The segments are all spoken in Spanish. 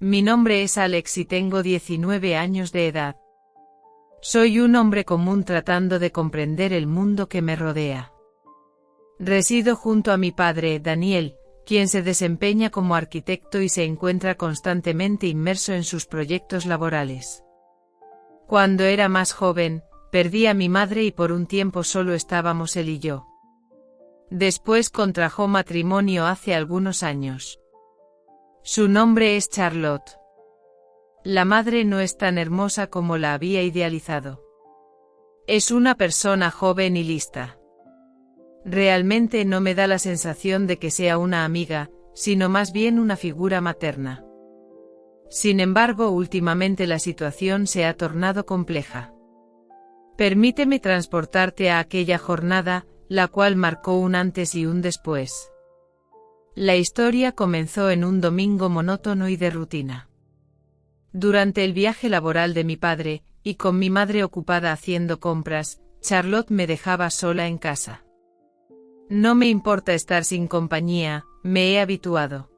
Mi nombre es Alex y tengo 19 años de edad. Soy un hombre común tratando de comprender el mundo que me rodea. Resido junto a mi padre, Daniel, quien se desempeña como arquitecto y se encuentra constantemente inmerso en sus proyectos laborales. Cuando era más joven, perdí a mi madre y por un tiempo solo estábamos él y yo. Después contrajo matrimonio hace algunos años. Su nombre es Charlotte. La madre no es tan hermosa como la había idealizado. Es una persona joven y lista. Realmente no me da la sensación de que sea una amiga, sino más bien una figura materna. Sin embargo, últimamente la situación se ha tornado compleja. Permíteme transportarte a aquella jornada, la cual marcó un antes y un después. La historia comenzó en un domingo monótono y de rutina. Durante el viaje laboral de mi padre, y con mi madre ocupada haciendo compras, Charlotte me dejaba sola en casa. No me importa estar sin compañía, me he habituado.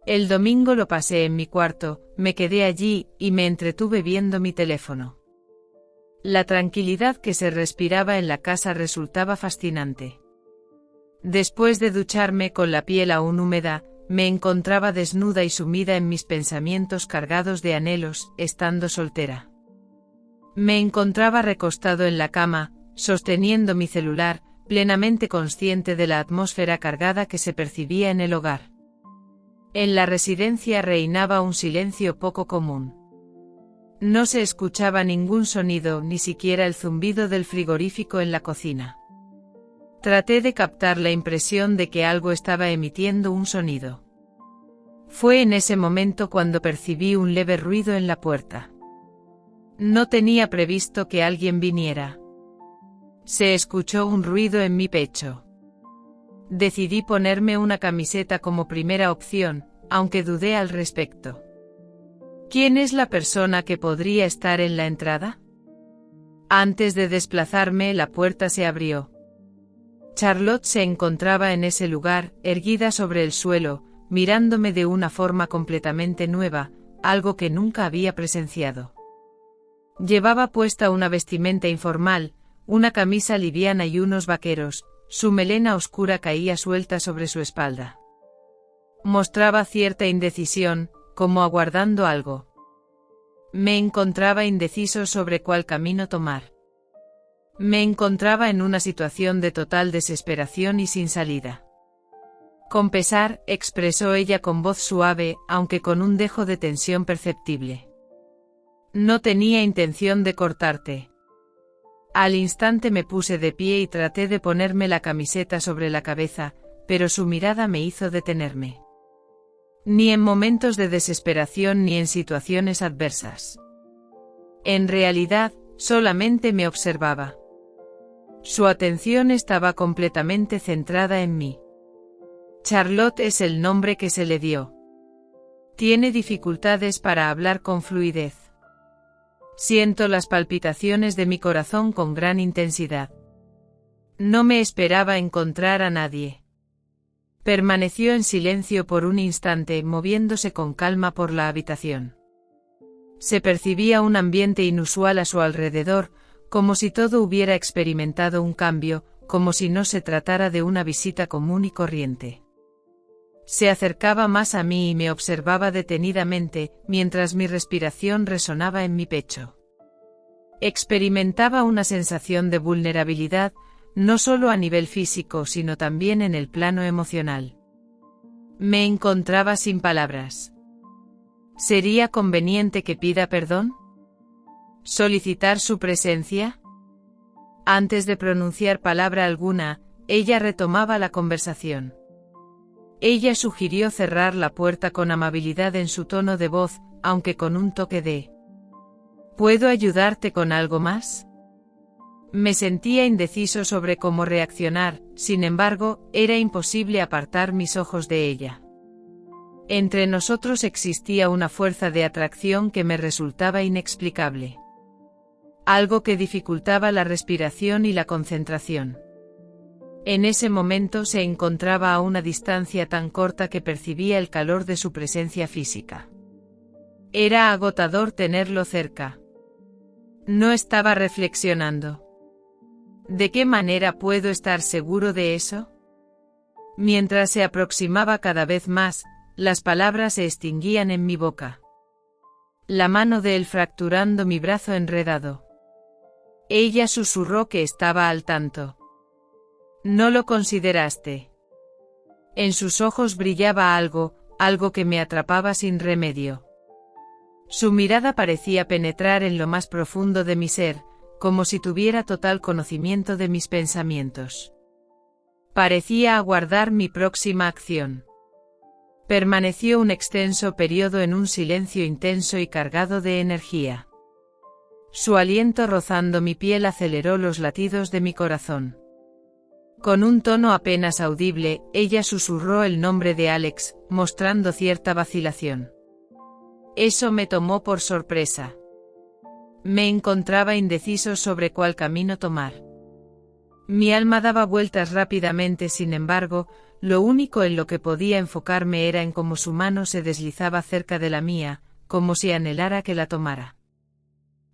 El domingo lo pasé en mi cuarto, me quedé allí y me entretuve viendo mi teléfono. La tranquilidad que se respiraba en la casa resultaba fascinante. Después de ducharme con la piel aún húmeda, me encontraba desnuda y sumida en mis pensamientos cargados de anhelos, estando soltera. Me encontraba recostado en la cama, sosteniendo mi celular, plenamente consciente de la atmósfera cargada que se percibía en el hogar. En la residencia reinaba un silencio poco común. No se escuchaba ningún sonido, ni siquiera el zumbido del frigorífico en la cocina. Traté de captar la impresión de que algo estaba emitiendo un sonido. Fue en ese momento cuando percibí un leve ruido en la puerta. No tenía previsto que alguien viniera. Se escuchó un ruido en mi pecho. Decidí ponerme una camiseta como primera opción, aunque dudé al respecto. ¿Quién es la persona que podría estar en la entrada? Antes de desplazarme, la puerta se abrió. Charlotte se encontraba en ese lugar, erguida sobre el suelo, mirándome de una forma completamente nueva, algo que nunca había presenciado. Llevaba puesta una vestimenta informal, una camisa liviana y unos vaqueros, su melena oscura caía suelta sobre su espalda. Mostraba cierta indecisión, como aguardando algo. Me encontraba indeciso sobre cuál camino tomar. Me encontraba en una situación de total desesperación y sin salida. Con pesar, expresó ella con voz suave, aunque con un dejo de tensión perceptible. No tenía intención de cortarte. Al instante me puse de pie y traté de ponerme la camiseta sobre la cabeza, pero su mirada me hizo detenerme. Ni en momentos de desesperación ni en situaciones adversas. En realidad, solamente me observaba. Su atención estaba completamente centrada en mí. Charlotte es el nombre que se le dio. Tiene dificultades para hablar con fluidez. Siento las palpitaciones de mi corazón con gran intensidad. No me esperaba encontrar a nadie. Permaneció en silencio por un instante, moviéndose con calma por la habitación. Se percibía un ambiente inusual a su alrededor, como si todo hubiera experimentado un cambio, como si no se tratara de una visita común y corriente. Se acercaba más a mí y me observaba detenidamente, mientras mi respiración resonaba en mi pecho. Experimentaba una sensación de vulnerabilidad, no solo a nivel físico sino también en el plano emocional. Me encontraba sin palabras. ¿Sería conveniente que pida perdón? ¿Solicitar su presencia? Antes de pronunciar palabra alguna, ella retomaba la conversación. Ella sugirió cerrar la puerta con amabilidad en su tono de voz, aunque con un toque de ¿puedo ayudarte con algo más? Me sentía indeciso sobre cómo reaccionar, sin embargo, era imposible apartar mis ojos de ella. Entre nosotros existía una fuerza de atracción que me resultaba inexplicable. Algo que dificultaba la respiración y la concentración. En ese momento se encontraba a una distancia tan corta que percibía el calor de su presencia física. Era agotador tenerlo cerca. No estaba reflexionando. ¿De qué manera puedo estar seguro de eso? Mientras se aproximaba cada vez más, las palabras se extinguían en mi boca. La mano de él fracturando mi brazo enredado. Ella susurró que estaba al tanto. No lo consideraste. En sus ojos brillaba algo que me atrapaba sin remedio. Su mirada parecía penetrar en lo más profundo de mi ser, como si tuviera total conocimiento de mis pensamientos. Parecía aguardar mi próxima acción. Permaneció un extenso periodo en un silencio intenso y cargado de energía. Su aliento rozando mi piel aceleró los latidos de mi corazón. Con un tono apenas audible, ella susurró el nombre de Alex, mostrando cierta vacilación. Eso me tomó por sorpresa. Me encontraba indeciso sobre cuál camino tomar. Mi alma daba vueltas rápidamente, sin embargo, lo único en lo que podía enfocarme era en cómo su mano se deslizaba cerca de la mía, como si anhelara que la tomara.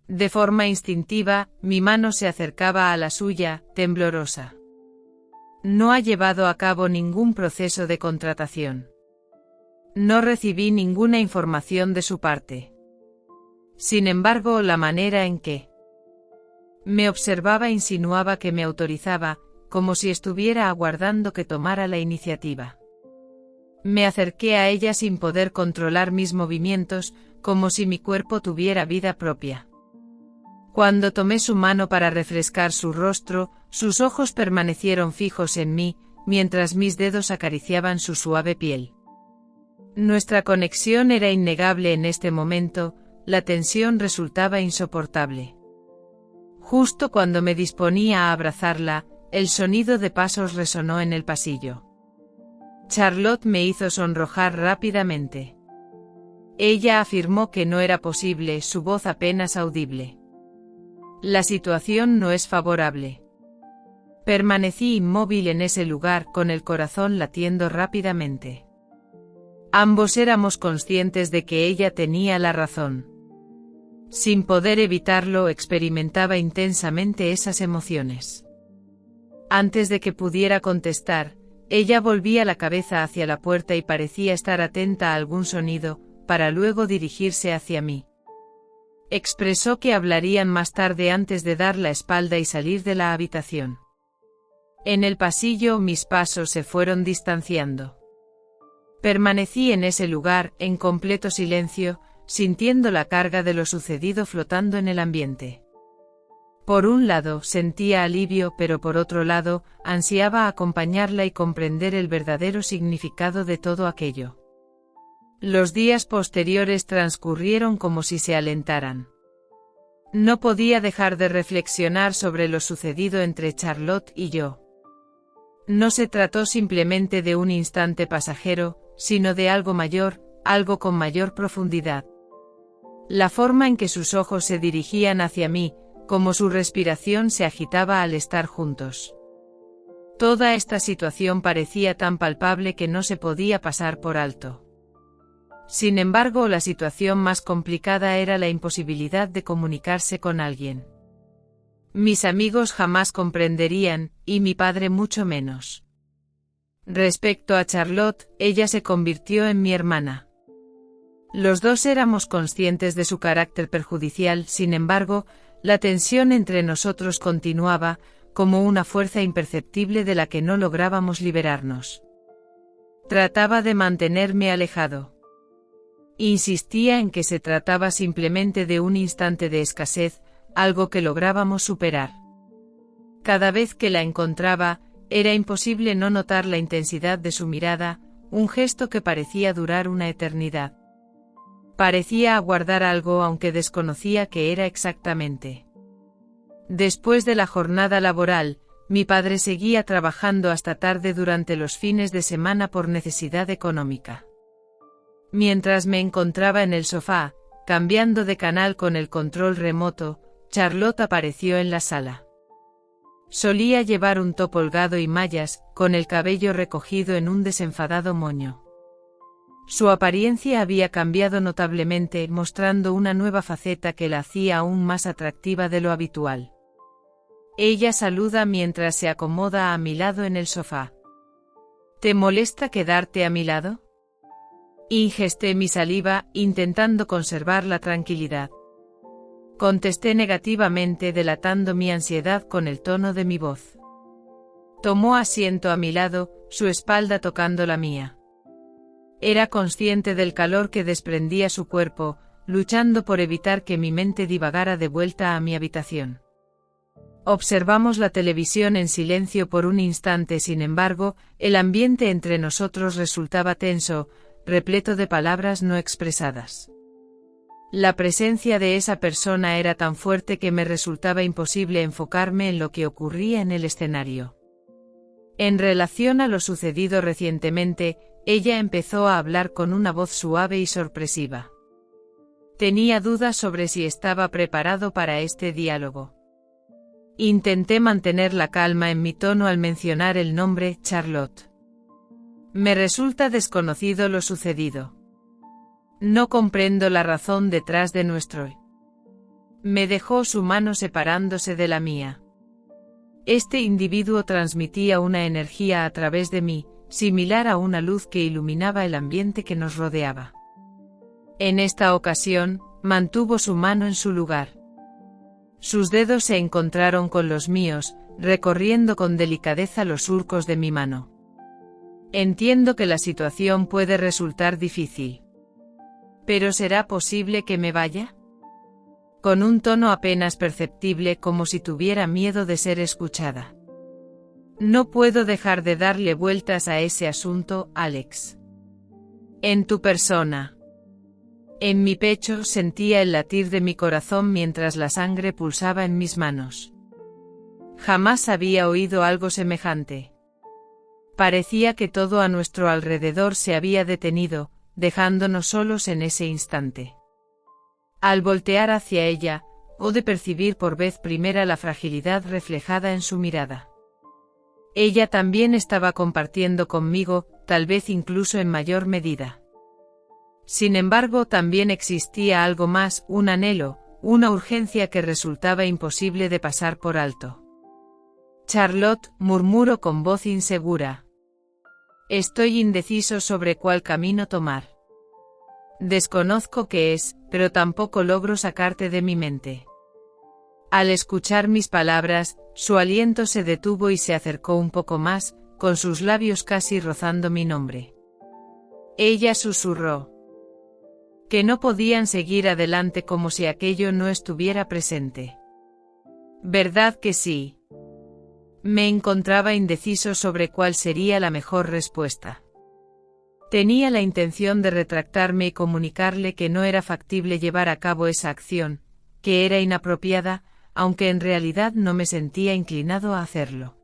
De forma instintiva, mi mano se acercaba a la suya, temblorosa. No ha llevado a cabo ningún proceso de contratación. No recibí ninguna información de su parte. Sin embargo, la manera en que me observaba insinuaba que me autorizaba, como si estuviera aguardando que tomara la iniciativa. Me acerqué a ella sin poder controlar mis movimientos, como si mi cuerpo tuviera vida propia. Cuando tomé su mano para refrescar su rostro, sus ojos permanecieron fijos en mí, mientras mis dedos acariciaban su suave piel. Nuestra conexión era innegable en este momento, la tensión resultaba insoportable. Justo cuando me disponía a abrazarla, el sonido de pasos resonó en el pasillo. Charlotte me hizo sonrojar rápidamente. Ella afirmó que no era posible, su voz apenas audible. La situación no es favorable. Permanecí inmóvil en ese lugar, con el corazón latiendo rápidamente. Ambos éramos conscientes de que ella tenía la razón. Sin poder evitarlo, experimentaba intensamente esas emociones. Antes de que pudiera contestar, ella volvía la cabeza hacia la puerta y parecía estar atenta a algún sonido, para luego dirigirse hacia mí. Expresó que hablarían más tarde antes de dar la espalda y salir de la habitación. En el pasillo mis pasos se fueron distanciando. Permanecí en ese lugar, en completo silencio, sintiendo la carga de lo sucedido flotando en el ambiente. Por un lado, sentía alivio, pero por otro lado, ansiaba acompañarla y comprender el verdadero significado de todo aquello. Los días posteriores transcurrieron como si se alentaran. No podía dejar de reflexionar sobre lo sucedido entre Charlotte y yo. No se trató simplemente de un instante pasajero, sino de algo mayor, algo con mayor profundidad. La forma en que sus ojos se dirigían hacia mí, como su respiración se agitaba al estar juntos. Toda esta situación parecía tan palpable que no se podía pasar por alto. Sin embargo, la situación más complicada era la imposibilidad de comunicarse con alguien. Mis amigos jamás comprenderían, y mi padre mucho menos. Respecto a Charlotte, ella se convirtió en mi hermana. Los dos éramos conscientes de su carácter perjudicial, sin embargo, la tensión entre nosotros continuaba, como una fuerza imperceptible de la que no lográbamos liberarnos. Trataba de mantenerme alejado. Insistía en que se trataba simplemente de un instante de escasez, algo que lográbamos superar. Cada vez que la encontraba, era imposible no notar la intensidad de su mirada, un gesto que parecía durar una eternidad. Parecía aguardar algo aunque desconocía qué era exactamente. Después de la jornada laboral, mi padre seguía trabajando hasta tarde durante los fines de semana por necesidad económica. Mientras me encontraba en el sofá, cambiando de canal con el control remoto, Charlotte apareció en la sala. Solía llevar un top holgado y mallas, con el cabello recogido en un desenfadado moño. Su apariencia había cambiado notablemente, mostrando una nueva faceta que la hacía aún más atractiva de lo habitual. Ella saluda mientras se acomoda a mi lado en el sofá. ¿Te molesta quedarte a mi lado? Ingesté mi saliva, intentando conservar la tranquilidad. Contesté negativamente, delatando mi ansiedad con el tono de mi voz. Tomó asiento a mi lado, su espalda tocando la mía. Era consciente del calor que desprendía su cuerpo, luchando por evitar que mi mente divagara de vuelta a mi habitación. Observamos la televisión en silencio por un instante, sin embargo, el ambiente entre nosotros resultaba tenso, repleto de palabras no expresadas. La presencia de esa persona era tan fuerte que me resultaba imposible enfocarme en lo que ocurría en el escenario. En relación a lo sucedido recientemente, ella empezó a hablar con una voz suave y sorpresiva. Tenía dudas sobre si estaba preparado para este diálogo. Intenté mantener la calma en mi tono al mencionar el nombre Charlotte. Me resulta desconocido lo sucedido. No comprendo la razón detrás de nuestro. Me dejó su mano separándose de la mía. Este individuo transmitía una energía a través de mí, similar a una luz que iluminaba el ambiente que nos rodeaba. En esta ocasión, mantuvo su mano en su lugar. Sus dedos se encontraron con los míos, recorriendo con delicadeza los surcos de mi mano. Entiendo que la situación puede resultar difícil. ¿Pero será posible que me vaya? Con un tono apenas perceptible, como si tuviera miedo de ser escuchada. No puedo dejar de darle vueltas a ese asunto, Alex. En tu persona. En mi pecho sentía el latir de mi corazón mientras la sangre pulsaba en mis manos. Jamás había oído algo semejante. Parecía que todo a nuestro alrededor se había detenido, dejándonos solos en ese instante. Al voltear hacia ella, pude percibir por vez primera la fragilidad reflejada en su mirada. Ella también estaba compartiendo conmigo, tal vez incluso en mayor medida. Sin embargo, también existía algo más, un anhelo, una urgencia que resultaba imposible de pasar por alto. Charlotte, murmuró con voz insegura. Estoy indeciso sobre cuál camino tomar. Desconozco qué es, pero tampoco logro sacarte de mi mente. Al escuchar mis palabras, su aliento se detuvo y se acercó un poco más, con sus labios casi rozando mi nombre. Ella susurró. Que no podían seguir adelante como si aquello no estuviera presente. ¿Verdad que sí? Me encontraba indeciso sobre cuál sería la mejor respuesta. Tenía la intención de retractarme y comunicarle que no era factible llevar a cabo esa acción, que era inapropiada, aunque en realidad no me sentía inclinado a hacerlo.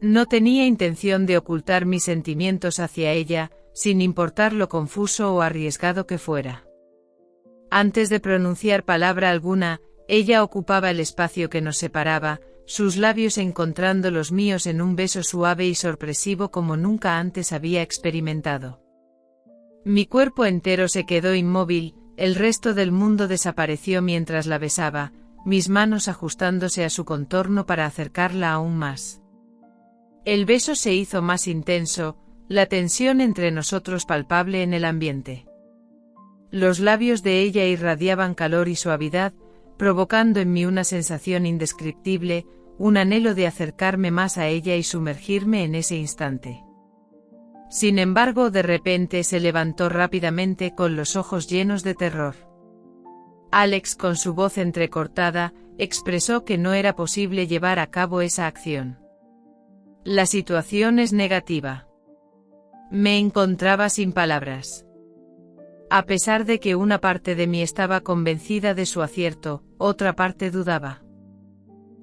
No tenía intención de ocultar mis sentimientos hacia ella, sin importar lo confuso o arriesgado que fuera. Antes de pronunciar palabra alguna, ella ocupaba el espacio que nos separaba, sus labios encontrando los míos en un beso suave y sorpresivo como nunca antes había experimentado. Mi cuerpo entero se quedó inmóvil, el resto del mundo desapareció mientras la besaba, mis manos ajustándose a su contorno para acercarla aún más. El beso se hizo más intenso, la tensión entre nosotros palpable en el ambiente. Los labios de ella irradiaban calor y suavidad, provocando en mí una sensación indescriptible, un anhelo de acercarme más a ella y sumergirme en ese instante. Sin embargo, de repente se levantó rápidamente con los ojos llenos de terror. Alex, con su voz entrecortada, expresó que no era posible llevar a cabo esa acción. La situación es negativa. Me encontraba sin palabras. A pesar de que una parte de mí estaba convencida de su acierto, otra parte dudaba.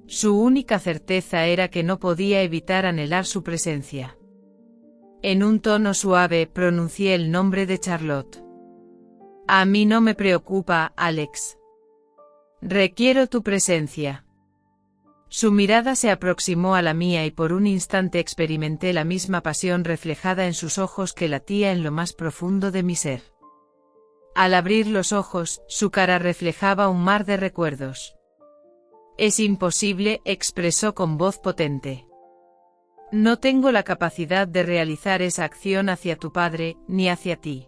Su única certeza era que no podía evitar anhelar su presencia. En un tono suave pronuncié el nombre de Charlotte. A mí no me preocupa, Alex. Requiero tu presencia. Su mirada se aproximó a la mía y por un instante experimenté la misma pasión reflejada en sus ojos que latía en lo más profundo de mi ser. Al abrir los ojos, su cara reflejaba un mar de recuerdos. «Es imposible», expresó con voz potente. «No tengo la capacidad de realizar esa acción hacia tu padre, ni hacia ti».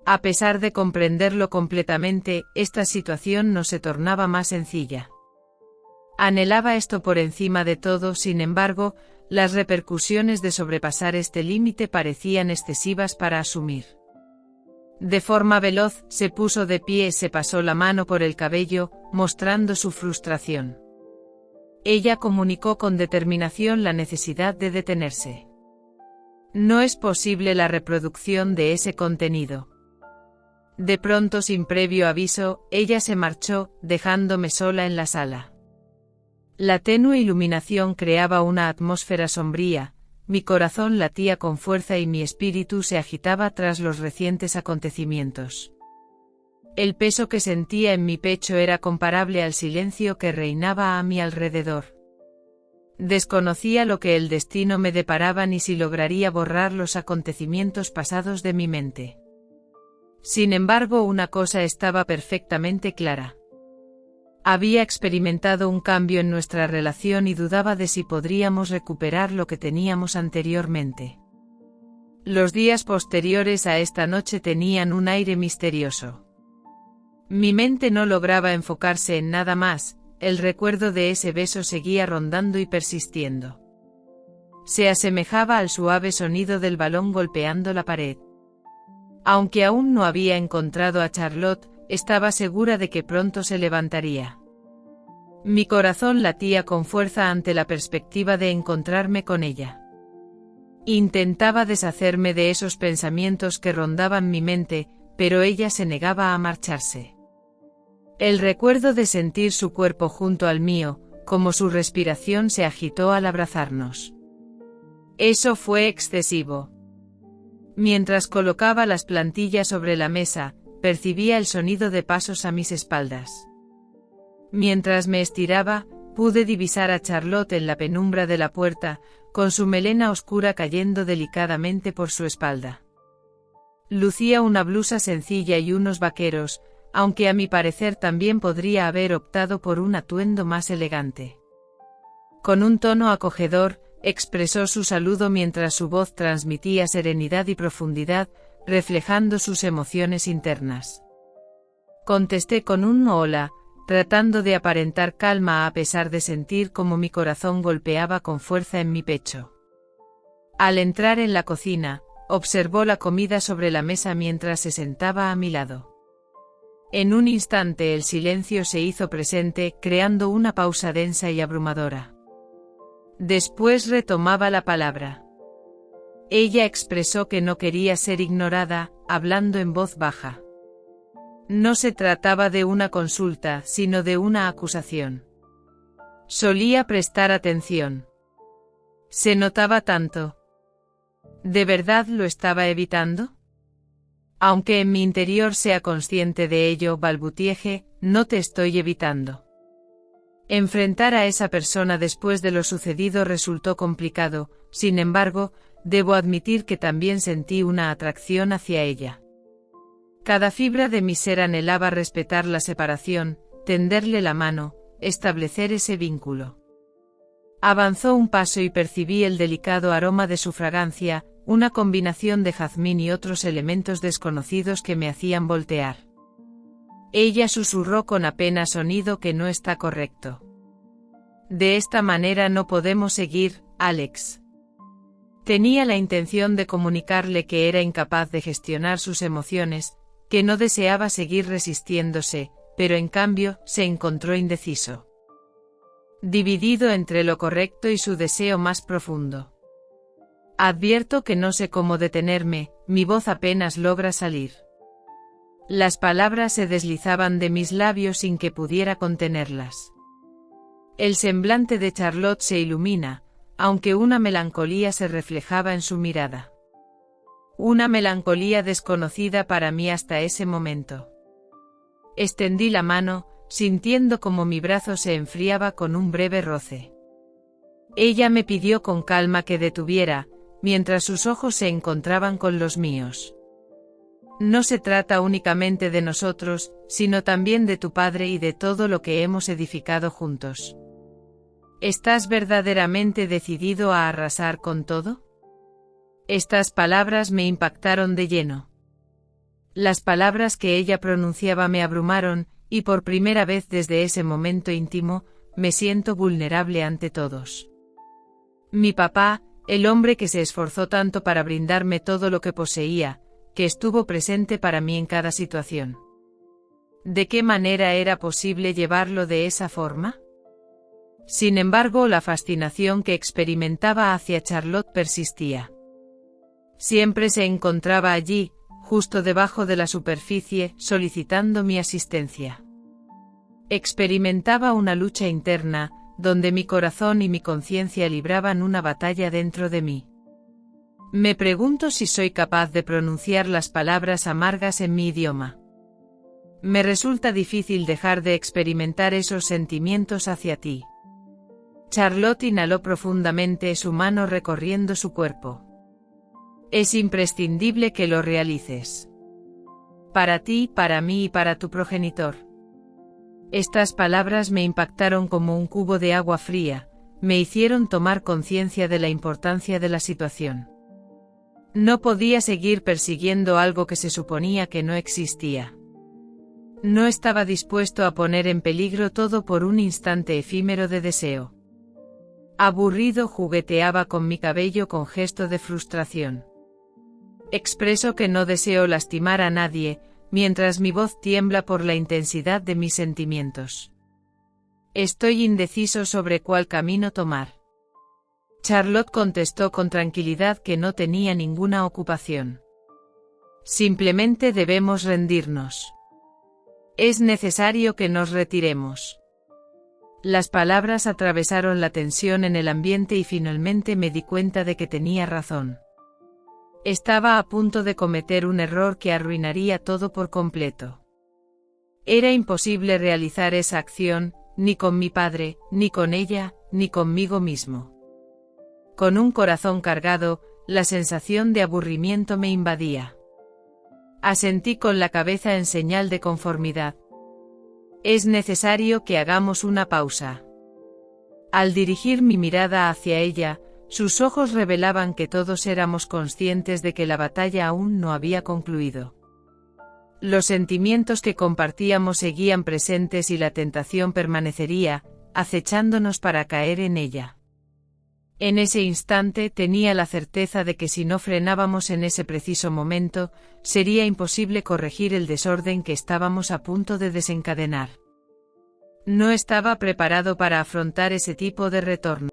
A pesar de comprenderlo completamente, esta situación no se tornaba más sencilla. Anhelaba esto por encima de todo, sin embargo, las repercusiones de sobrepasar este límite parecían excesivas para asumir. De forma veloz, se puso de pie y se pasó la mano por el cabello, mostrando su frustración. Ella comunicó con determinación la necesidad de detenerse. No es posible la reproducción de ese contenido. De pronto, sin previo aviso, ella se marchó, dejándome sola en la sala. La tenue iluminación creaba una atmósfera sombría, mi corazón latía con fuerza y mi espíritu se agitaba tras los recientes acontecimientos. El peso que sentía en mi pecho era comparable al silencio que reinaba a mi alrededor. Desconocía lo que el destino me deparaba ni si lograría borrar los acontecimientos pasados de mi mente. Sin embargo, una cosa estaba perfectamente clara. Había experimentado un cambio en nuestra relación y dudaba de si podríamos recuperar lo que teníamos anteriormente. Los días posteriores a esta noche tenían un aire misterioso. Mi mente no lograba enfocarse en nada más, el recuerdo de ese beso seguía rondando y persistiendo. Se asemejaba al suave sonido del balón golpeando la pared. Aunque aún no había encontrado a Charlotte, estaba segura de que pronto se levantaría. Mi corazón latía con fuerza ante la perspectiva de encontrarme con ella. Intentaba deshacerme de esos pensamientos que rondaban mi mente, pero ella se negaba a marcharse. El recuerdo de sentir su cuerpo junto al mío, como su respiración se agitó al abrazarnos. Eso fue excesivo. Mientras colocaba las plantillas sobre la mesa, percibía el sonido de pasos a mis espaldas. Mientras me estiraba, pude divisar a Charlotte en la penumbra de la puerta, con su melena oscura cayendo delicadamente por su espalda. Lucía una blusa sencilla y unos vaqueros, aunque a mi parecer también podría haber optado por un atuendo más elegante. Con un tono acogedor, expresó su saludo mientras su voz transmitía serenidad y profundidad, reflejando sus emociones internas. Contesté con un hola, tratando de aparentar calma a pesar de sentir como mi corazón golpeaba con fuerza en mi pecho. Al entrar en la cocina, observó la comida sobre la mesa mientras se sentaba a mi lado. En un instante el silencio se hizo presente, creando una pausa densa y abrumadora. Después retomaba la palabra. Ella expresó que no quería ser ignorada, hablando en voz baja. No se trataba de una consulta, sino de una acusación. Solía prestar atención. Se notaba tanto. ¿De verdad lo estaba evitando? Aunque en mi interior sea consciente de ello, balbuteé, no te estoy evitando. Enfrentar a esa persona después de lo sucedido resultó complicado, sin embargo, debo admitir que también sentí una atracción hacia ella. Cada fibra de mi ser anhelaba respetar la separación, tenderle la mano, establecer ese vínculo. Avanzó un paso y percibí el delicado aroma de su fragancia, una combinación de jazmín y otros elementos desconocidos que me hacían voltear. Ella susurró con apenas sonido que no está correcto. De esta manera no podemos seguir, Alex. Tenía la intención de comunicarle que era incapaz de gestionar sus emociones, que no deseaba seguir resistiéndose, pero en cambio, se encontró indeciso. Dividido entre lo correcto y su deseo más profundo. Advierto que no sé cómo detenerme, mi voz apenas logra salir. Las palabras se deslizaban de mis labios sin que pudiera contenerlas. El semblante de Charlotte se ilumina, aunque una melancolía se reflejaba en su mirada. Una melancolía desconocida para mí hasta ese momento. Extendí la mano, sintiendo como mi brazo se enfriaba con un breve roce. Ella me pidió con calma que detuviera, mientras sus ojos se encontraban con los míos. No se trata únicamente de nosotros, sino también de tu padre y de todo lo que hemos edificado juntos. ¿Estás verdaderamente decidido a arrasar con todo? Estas palabras me impactaron de lleno. Las palabras que ella pronunciaba me abrumaron, y por primera vez desde ese momento íntimo, me siento vulnerable ante todos. Mi papá, el hombre que se esforzó tanto para brindarme todo lo que poseía, que estuvo presente para mí en cada situación. ¿De qué manera era posible llevarlo de esa forma? Sin embargo, la fascinación que experimentaba hacia Charlotte persistía. Siempre se encontraba allí, justo debajo de la superficie, solicitando mi asistencia. Experimentaba una lucha interna, donde mi corazón y mi conciencia libraban una batalla dentro de mí. Me pregunto si soy capaz de pronunciar las palabras amargas en mi idioma. Me resulta difícil dejar de experimentar esos sentimientos hacia ti. Charlotte inhaló profundamente, su mano recorriendo su cuerpo. Es imprescindible que lo realices. Para ti, para mí y para tu progenitor. Estas palabras me impactaron como un cubo de agua fría, me hicieron tomar conciencia de la importancia de la situación. No podía seguir persiguiendo algo que se suponía que no existía. No estaba dispuesto a poner en peligro todo por un instante efímero de deseo. Aburrido, jugueteaba con mi cabello con gesto de frustración. Expreso que no deseo lastimar a nadie, mientras mi voz tiembla por la intensidad de mis sentimientos. Estoy indeciso sobre cuál camino tomar. Charlotte contestó con tranquilidad que no tenía ninguna ocupación. Simplemente debemos rendirnos. Es necesario que nos retiremos. Las palabras atravesaron la tensión en el ambiente y finalmente me di cuenta de que tenía razón. Estaba a punto de cometer un error que arruinaría todo por completo. Era imposible realizar esa acción, ni con mi padre, ni con ella, ni conmigo mismo. Con un corazón cargado, la sensación de aburrimiento me invadía. Asentí con la cabeza en señal de conformidad. Es necesario que hagamos una pausa. Al dirigir mi mirada hacia ella, sus ojos revelaban que todos éramos conscientes de que la batalla aún no había concluido. Los sentimientos que compartíamos seguían presentes y la tentación permanecería, acechándonos para caer en ella. En ese instante tenía la certeza de que si no frenábamos en ese preciso momento, sería imposible corregir el desorden que estábamos a punto de desencadenar. No estaba preparado para afrontar ese tipo de retorno.